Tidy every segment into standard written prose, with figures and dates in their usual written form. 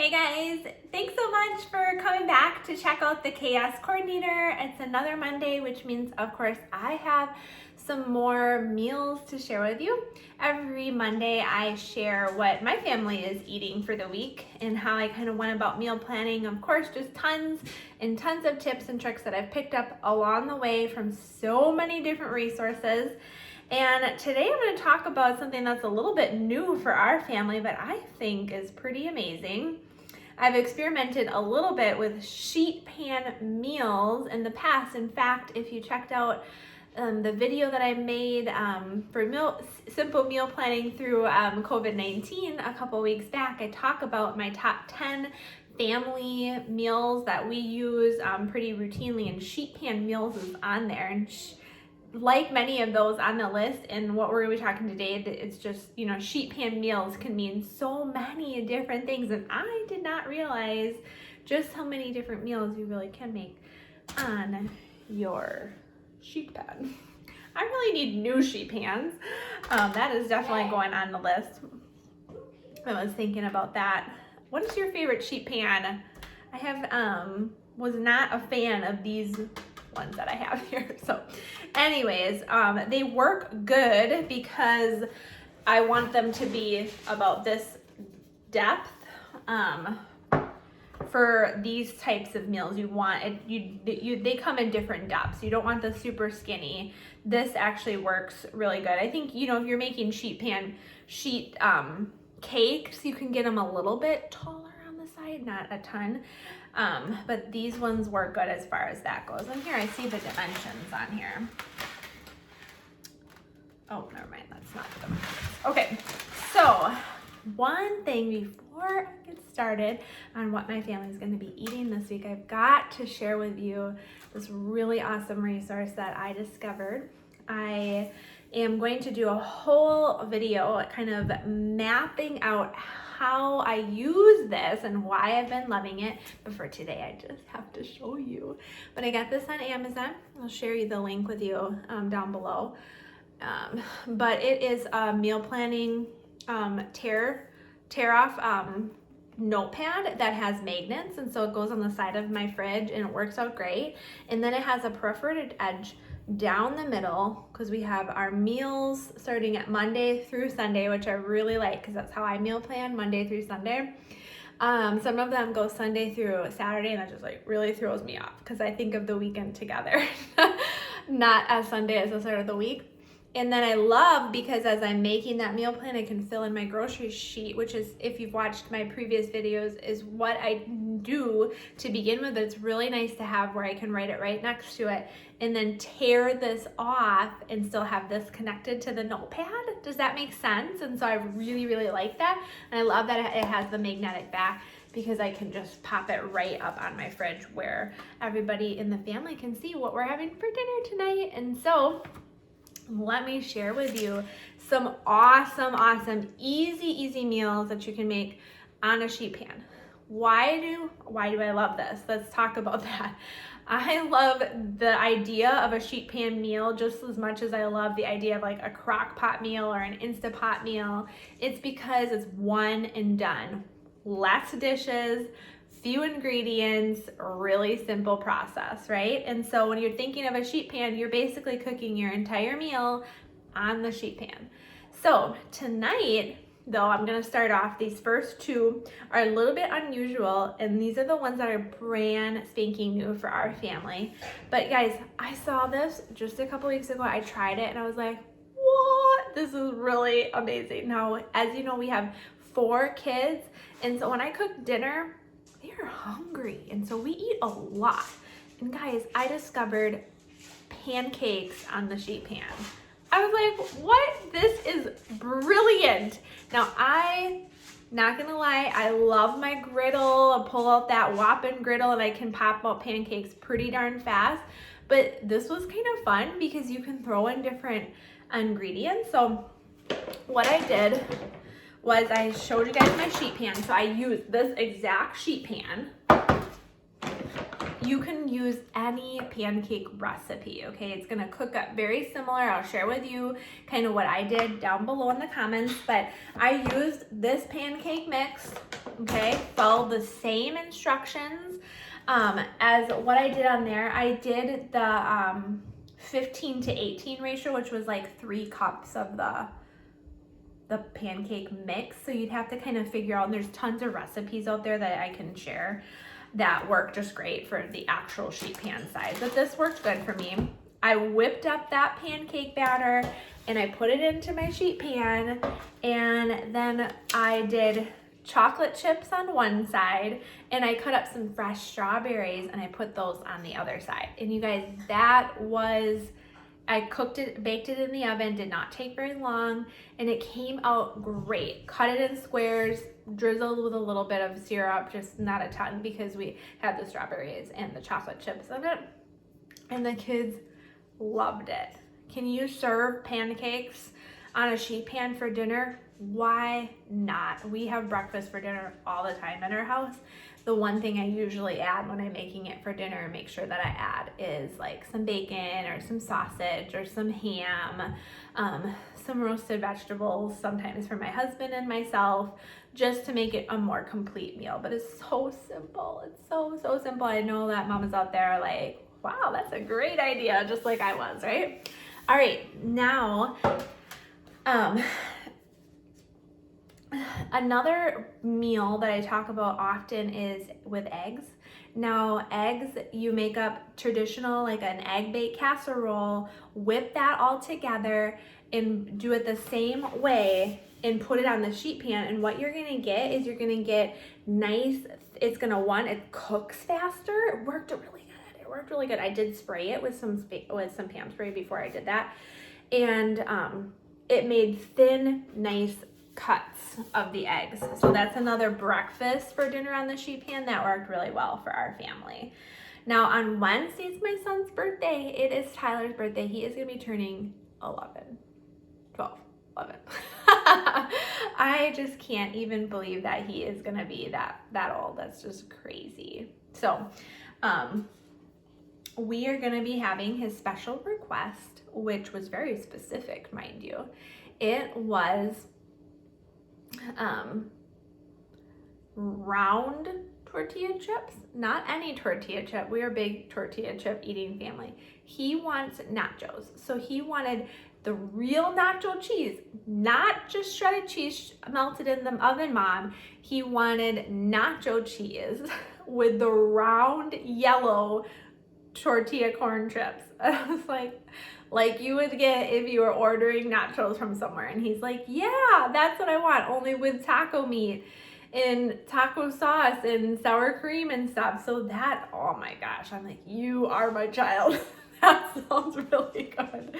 Hey guys, thanks so much for coming back to check out the Chaos Coordinator. It's another Monday, which means of course I have some more meals to share with you. Every Monday I share what my family is eating for the week and how I kind of went about meal planning. Of course, just tons and tons of tips and tricks that I've picked up along the way from so many different resources. And today I'm going to talk about something that's a little bit new for our family, but I think is pretty amazing. I've experimented a little bit with sheet pan meals in the past. In fact, if you checked out the video that I made for simple meal planning through COVID-19 a couple weeks back, I talk about my top 10 family meals that we use pretty routinely, and sheet pan meals is on there. And like many of those on the list and what we're going to be talking today, it's just, sheet pan meals can mean so many different things, and I did not realize just how many different meals you really can make on your sheet pan. I really need new sheet pans. That is definitely going on the list. I was thinking about that. What is your favorite sheet pan? I have was not a fan of these ones that I have here. So anyways, they work good because I want them to be about this depth. For these types of meals, you want it, they come in different depths. You don't want the super skinny. This actually works really good. I think, if you're making sheet cakes, you can get them a little bit taller on the side, not a ton. But these ones work good as far as that goes. And here I see the dimensions on here. Oh, never mind, that's not the dimensions. Okay, so one thing before I get started on what my family is going to be eating this week, I've got to share with you this really awesome resource that I discovered. I am going to do a whole video kind of mapping out how I use this and why I've been loving it. But for today, I just have to show you. But I got this on Amazon. I'll share you the link with you down below. But it is a meal planning tear off notepad that has magnets, and so it goes on the side of my fridge and it works out great. And then it has a perforated edge down the middle because we have our meals starting at Monday through Sunday, which I really like because that's how I meal plan, Monday through Sunday. Some of them go Sunday through Saturday, and that just really throws me off because I think of the weekend together, not as Sunday as the start of the week. And then I love, because as I'm making that meal plan, I can fill in my grocery sheet, which is, if you've watched my previous videos, is what I do to begin with. It's really nice to have where I can write it right next to it and then tear this off and still have this connected to the notepad. Does that make sense? And so I really, really like that. And I love that it has the magnetic back, because I can just pop it right up on my fridge where everybody in the family can see what we're having for dinner tonight. And so let me share with you some awesome, easy meals that you can make on a sheet pan. Why do I love this? Let's talk about that. I love the idea of a sheet pan meal just as much as I love the idea of like a crock pot meal or an Instapot meal. It's because it's one and done. Less dishes, few ingredients, really simple process, right? And so when you're thinking of a sheet pan, you're basically cooking your entire meal on the sheet pan. So tonight, though, I'm gonna start off, these first two are a little bit unusual, and these are the ones that are brand spanking new for our family. But guys, I saw this just a couple weeks ago. I tried it and I was like, what? This is really amazing. Now, as you know, we have 4 kids, and so when I cook dinner, they're hungry, and so we eat a lot. And guys, I discovered pancakes on the sheet pan. I was like, what? This is brilliant. Now, not gonna lie, I love my griddle. I pull out that Whoppin' griddle and I can pop out pancakes pretty darn fast. But this was kind of fun because you can throw in different ingredients. So what I did was I showed you guys my sheet pan. So I used this exact sheet pan. You can use any pancake recipe, okay? It's gonna cook up very similar. I'll share with you kind of what I did down below in the comments, but I used this pancake mix, okay? Follow the same instructions as what I did on there. I did the 15 to 18 ratio, which was like 3 cups of the pancake mix. So you'd have to kind of figure out, and there's tons of recipes out there that I can share that work just great for the actual sheet pan size, but this worked good for me. I whipped up that pancake batter and I put it into my sheet pan, and then I did chocolate chips on one side and I cut up some fresh strawberries and I put those on the other side. And you guys, I cooked it, baked it in the oven, did not take very long, and it came out great. Cut it in squares, drizzled with a little bit of syrup, just not a ton because we had the strawberries and the chocolate chips in it. And the kids loved it. Can you serve pancakes on a sheet pan for dinner? Why not? We have breakfast for dinner all the time in our house. The one thing I usually add when I'm making it for dinner and make sure that I add is like some bacon or some sausage or some ham, some roasted vegetables, sometimes for my husband and myself, just to make it a more complete meal. But it's so simple. It's so simple. I know that mamas out there are like, wow, that's a great idea, just like I was, right? All right, now, another meal that I talk about often is with eggs. Now, eggs, you make up traditional, like an egg baked casserole, whip that all together and do it the same way and put it on the sheet pan. And what you're gonna get is you're gonna get nice, it's gonna, one, it cooks faster. It worked really good. I did spray it with some Pam spray before I did that. And it made thin, nice cuts of the eggs. So that's another breakfast for dinner on the sheet pan that worked really well for our family. Now on Wednesday, it's my son's birthday. It is Tyler's birthday. He is gonna be turning 11. I just can't even believe that he is gonna be that old. That's just crazy. So we are gonna be having his special request, which was very specific, mind you. It was round tortilla chips, not any tortilla chip. We are a big tortilla chip eating family. He wants nachos. So he wanted the real nacho cheese, not just shredded cheese melted in the oven, Mom. He wanted nacho cheese with the round yellow tortilla corn chips. I was like you would get if you were ordering nachos from somewhere. And he's like, yeah, that's what I want, only with taco meat and taco sauce and sour cream and stuff. So that, oh my gosh, I'm like, you are my child. That sounds really good.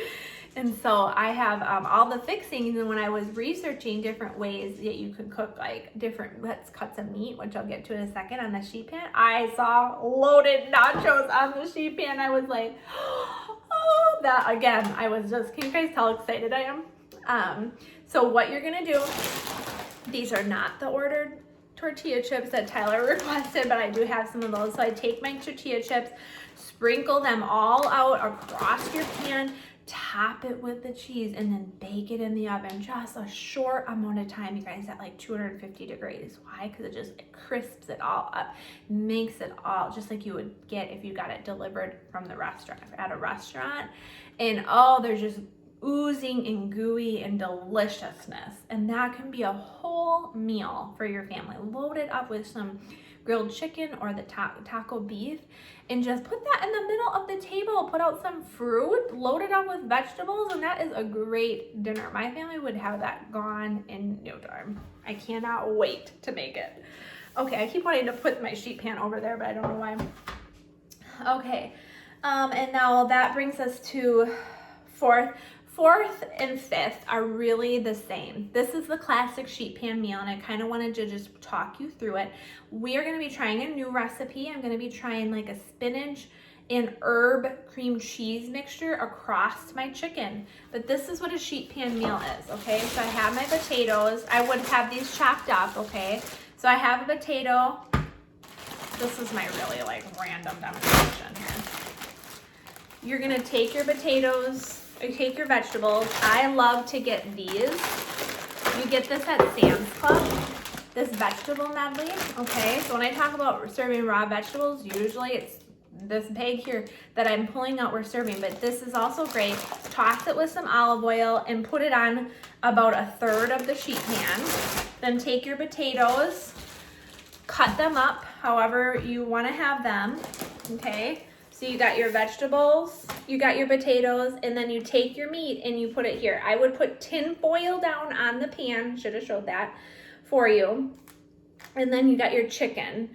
And so I have all the fixings, and when I was researching different ways that you could cook like different cuts of meat, which I'll get to in a second, on the sheet pan, I saw loaded nachos on the sheet pan. I was like, oh, that again, I was just, can you guys tell how excited I am? So what you're gonna do, these are not the ordered tortilla chips that Tyler requested, but I do have some of those. So I take my tortilla chips, sprinkle them all out across your pan, top it with the cheese, and then bake it in the oven just a short amount of time, you guys, at like 250 degrees. Why? Because it crisps it all up, makes it all just like you would get if you got it delivered from the restaurant, at a restaurant. And oh, there's just oozing and gooey and deliciousness. And that can be a whole meal for your family. Load it up with some grilled chicken or the taco beef, and just put that in the middle of the table. Put out some fruit, load it up with vegetables, and that is a great dinner. My family would have that gone in no time. I cannot wait to make it. Okay, I keep wanting to put my sheet pan over there, but I don't know why. Okay, and now that brings us to Fourth and fifth are really the same. This is the classic sheet pan meal, and I kind of wanted to just talk you through it. We are going to be trying a new recipe. I'm going to be trying like a spinach and herb cream cheese mixture across my chicken. But this is what a sheet pan meal is, okay? So I have my potatoes. I would have these chopped up, okay? So I have a potato. This is my really like random demonstration here. You're going to take your potatoes, you take your vegetables. I love to get these. You get this at Sam's Club. this vegetable medley, okay? So when I talk about serving raw vegetables, usually it's this bag here that I'm pulling out we're serving, but this is also great. Toss it with some olive oil and put it on about a third of the sheet pan. Then take your potatoes, cut them up however you want to have them, okay? So you got your vegetables, you got your potatoes, and then you take your meat and you put it here. I would put tin foil down on the pan, should have showed that for you. And then you got your chicken,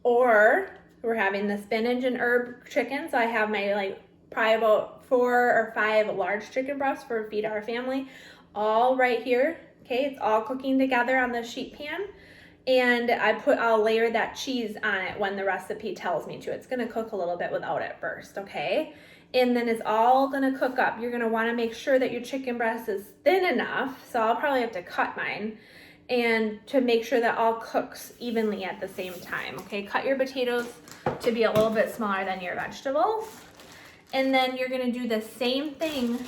or we're having the spinach and herb chicken. So I have my probably about 4 or 5 large chicken breasts for feed our family, all right here. Okay, it's all cooking together on the sheet pan. And I'll layer that cheese on it when the recipe tells me to. It's gonna cook a little bit without it first, okay? And then it's all gonna cook up. You're gonna wanna make sure that your chicken breast is thin enough, so I'll probably have to cut mine, and to make sure that all cooks evenly at the same time, okay? Cut your potatoes to be a little bit smaller than your vegetables. And then you're gonna do the same thing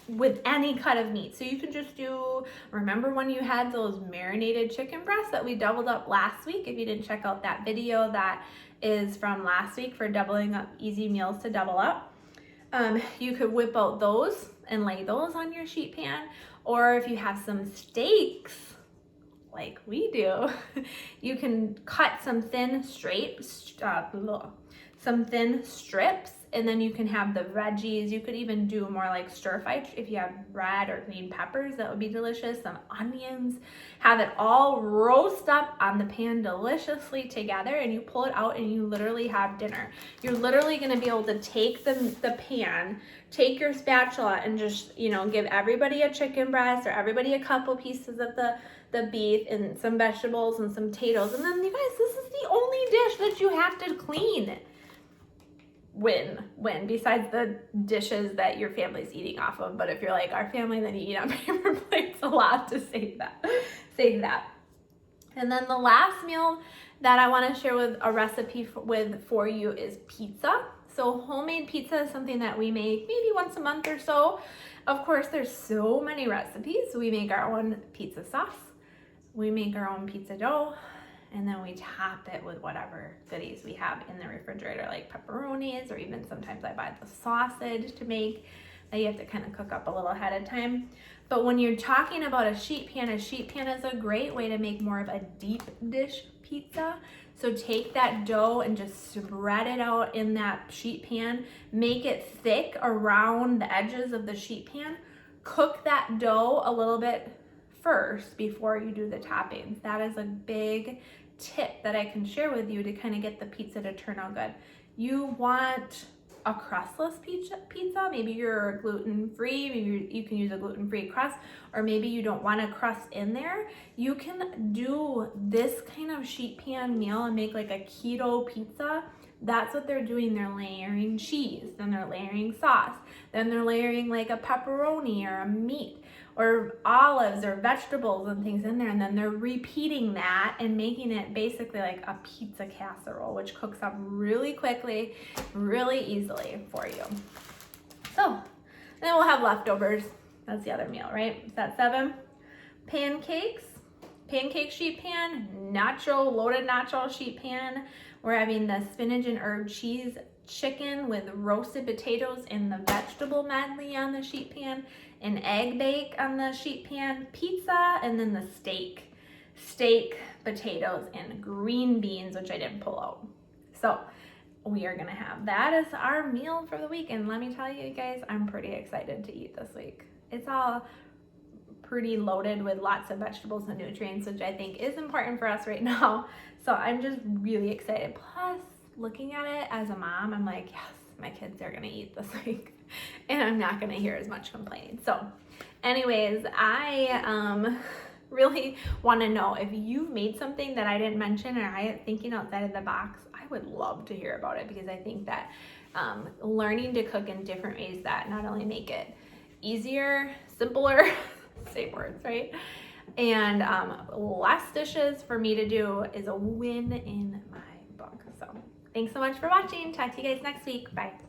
with any cut of meat. So you can just remember when you had those marinated chicken breasts that we doubled up last week? If you didn't check out that video, that is from last week for doubling up, easy meals to double up. You could whip out those and lay those on your sheet pan. Or if you have some steaks, like we do, you can cut some thin strips, and then you can have the veggies. You could even do more like stir fry if you have red or green peppers. That would be delicious. Some onions. Have it all roast up on the pan deliciously together, and you pull it out and you literally have dinner. You're literally going to be able to take the pan, take your spatula, and just, give everybody a chicken breast or everybody a couple pieces of the beef and some vegetables and some potatoes. And then you guys, this is the only dish that you have to clean. When besides the dishes that your family's eating off of. But if you're like our family, then you eat on paper plates a lot, to save that. And then the last meal that I want to share with a recipe for you is pizza. So homemade pizza is something that we make maybe once a month or so. Of course, there's so many recipes. We make our own pizza sauce. We make our own pizza dough. And then we top it with whatever goodies we have in the refrigerator, like pepperonis, or even sometimes I buy the sausage to make that you have to kind of cook up a little ahead of time. But when you're talking about a sheet pan is a great way to make more of a deep dish pizza. So take that dough and just spread it out in that sheet pan. Make it thick around the edges of the sheet pan. Cook that dough a little bit first before you do the toppings. That is a big tip that I can share with you to kind of get the pizza to turn out good. You want a crustless pizza. Maybe you're gluten-free, maybe you can use a gluten-free crust, or maybe you don't want a crust in there. You can do this kind of sheet pan meal and make like a keto pizza. That's what they're doing. They're layering cheese, then they're layering sauce, then they're layering like a pepperoni or a meat or olives or vegetables and things in there, and then they're repeating that and making it basically like a pizza casserole, which cooks up really quickly, really easily for you. So then we'll have leftovers. That's the other meal, right? Is that 7? Pancake sheet pan, loaded nacho sheet pan. We're having the spinach and herb cheese chicken with roasted potatoes and the vegetable medley on the sheet pan, an egg bake on the sheet pan, pizza, and then the steak, potatoes, and green beans, which I didn't pull out. So we are gonna have that as our meal for the week. And let me tell you guys, I'm pretty excited to eat this week. It's all pretty loaded with lots of vegetables and nutrients, which I think is important for us right now. So I'm just really excited. Plus, looking at it as a mom, I'm like, yes, my kids are gonna eat this week and I'm not gonna hear as much complaining. So anyways, I really want to know if you've made something that I didn't mention or I am thinking outside of the box. I would love to hear about it, because I think that learning to cook in different ways that not only make it easier, simpler, same words, right? And less dishes for me to do is a win in my book. So thanks so much for watching. Talk to you guys next week. Bye.